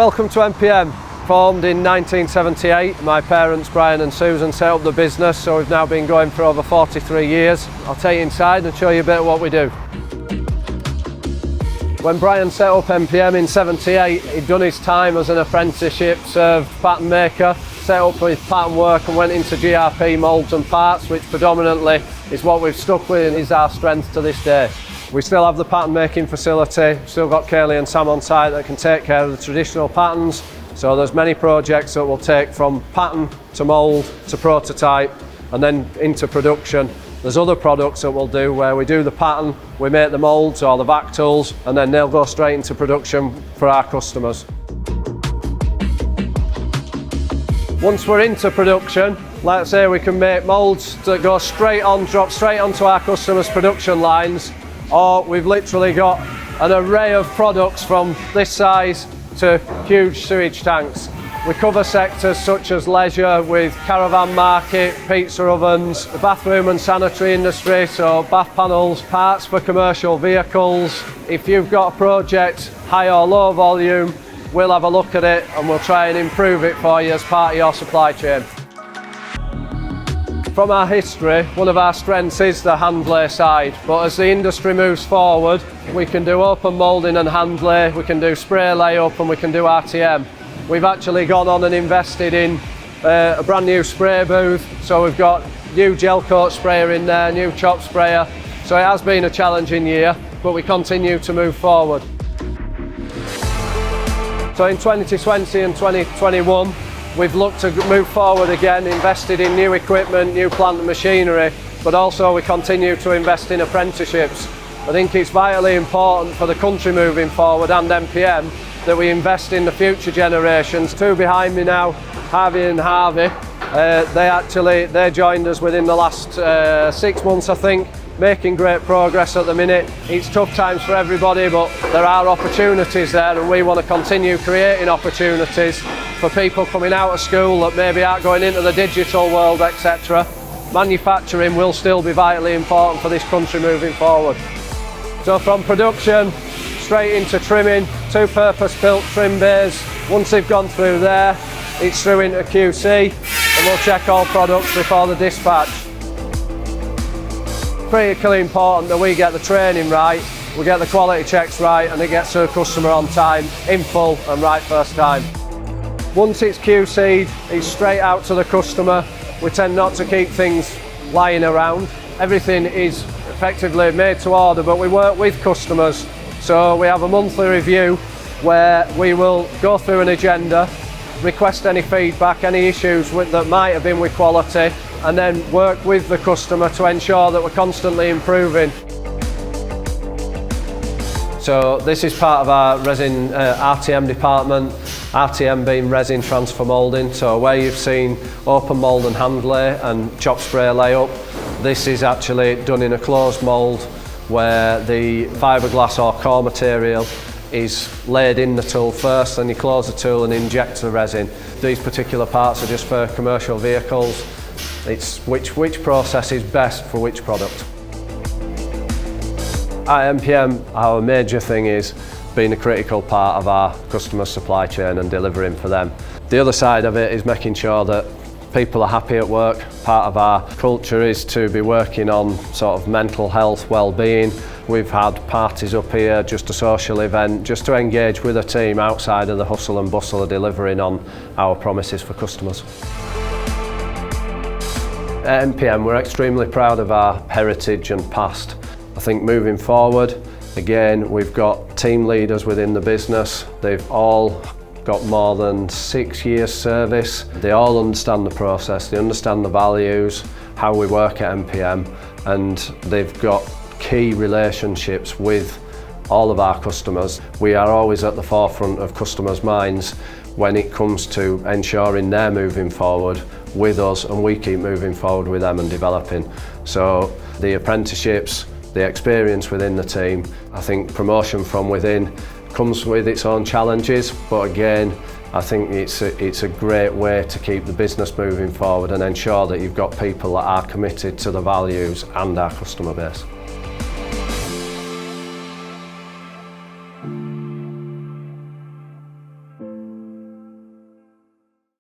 Welcome to MPM. Formed in 1978, my parents Brian and Susan set up the business, so we've now been going for over 43 years. I'll take you inside and show you a bit of what we do. When Brian set up MPM in 78, he'd done his time as an apprenticeship, served pattern maker, set up with pattern work and went into GRP moulds and parts, which predominantly is what we've stuck with and is our strength to this day. We still have the pattern making facility, still got Kaylee and Sam on site that can take care of the traditional patterns. So there's many projects that we'll take from pattern to mould to prototype and then into production. There's other products that we'll do where we do the pattern, we make the moulds or the vac tools, and then they'll go straight into production for our customers. Once we're into production, let's say we can make moulds that go straight on, drop straight onto our customers' production lines, or we've literally got an array of products from this size to huge sewage tanks. We cover sectors such as leisure with caravan market, pizza ovens, the bathroom and sanitary industry, so bath panels, parts for commercial vehicles. If you've got a project, high or low volume, we'll have a look at it and we'll try and improve it for you as part of your supply chain. From our history, one of our strengths is the hand lay side, but as the industry moves forward, we can do open moulding and hand lay, we can do spray layup and we can do RTM. We've actually gone on and invested in a brand new spray booth, so we've got new gel coat sprayer in there, new chop sprayer, so it has been a challenging year, but we continue to move forward. So in 2020 and 2021, we've looked to move forward again, invested in new equipment, new plant and machinery, but also we continue to invest in apprenticeships. I think it's vitally important for the country moving forward and MPM that we invest in the future generations. Two behind me now, Harvey and Harvey, they joined us within the last 6 months I think, making great progress at the minute. It's tough times for everybody, but there are opportunities there and we want to continue creating opportunities for people coming out of school that maybe aren't going into the digital world, etc. Manufacturing will still be vitally important for this country moving forward. So from production, straight into trimming, 2 purpose-built trim bays. Once they've gone through there, it's through into QC and we'll check all products before the dispatch. Critically important that we get the training right, we get the quality checks right and it gets to the customer on time, in full and right first time. Once it's QC'd, it's straight out to the customer. We tend not to keep things lying around. Everything is effectively made to order, but we work with customers. So we have a monthly review where we will go through an agenda, request any feedback, any issues that might have been with quality, and then work with the customer to ensure that we're constantly improving. So this is part of our resin RTM department, RTM being resin transfer moulding. So where you've seen open mould and hand lay and chop spray layup, this is actually done in a closed mould where the fiberglass or core material is laid in the tool first, then you close the tool and inject the resin. These particular parts are just for commercial vehicles. It's which process is best for which product. At MPM, our major thing is being a critical part of our customer supply chain and delivering for them. The other side of it is making sure that people are happy at work. Part of our culture is to be working on sort of mental health, well-being. We've had parties up here, just a social event, just to engage with a team outside of the hustle and bustle of delivering on our promises for customers. At MPM, we're extremely proud of our heritage and past. I think moving forward, again, we've got team leaders within the business. They've all got more than 6 years service. They all understand the process, they understand the values, how we work at MPM, and they've got key relationships with all of our customers. We are always at the forefront of customers' minds when it comes to ensuring they're moving forward with us and we keep moving forward with them and developing. So the apprenticeships, the experience within the team, I think promotion from within comes with its own challenges, but again, I think it's a great way to keep the business moving forward and ensure that you've got people that are committed to the values and our customer base.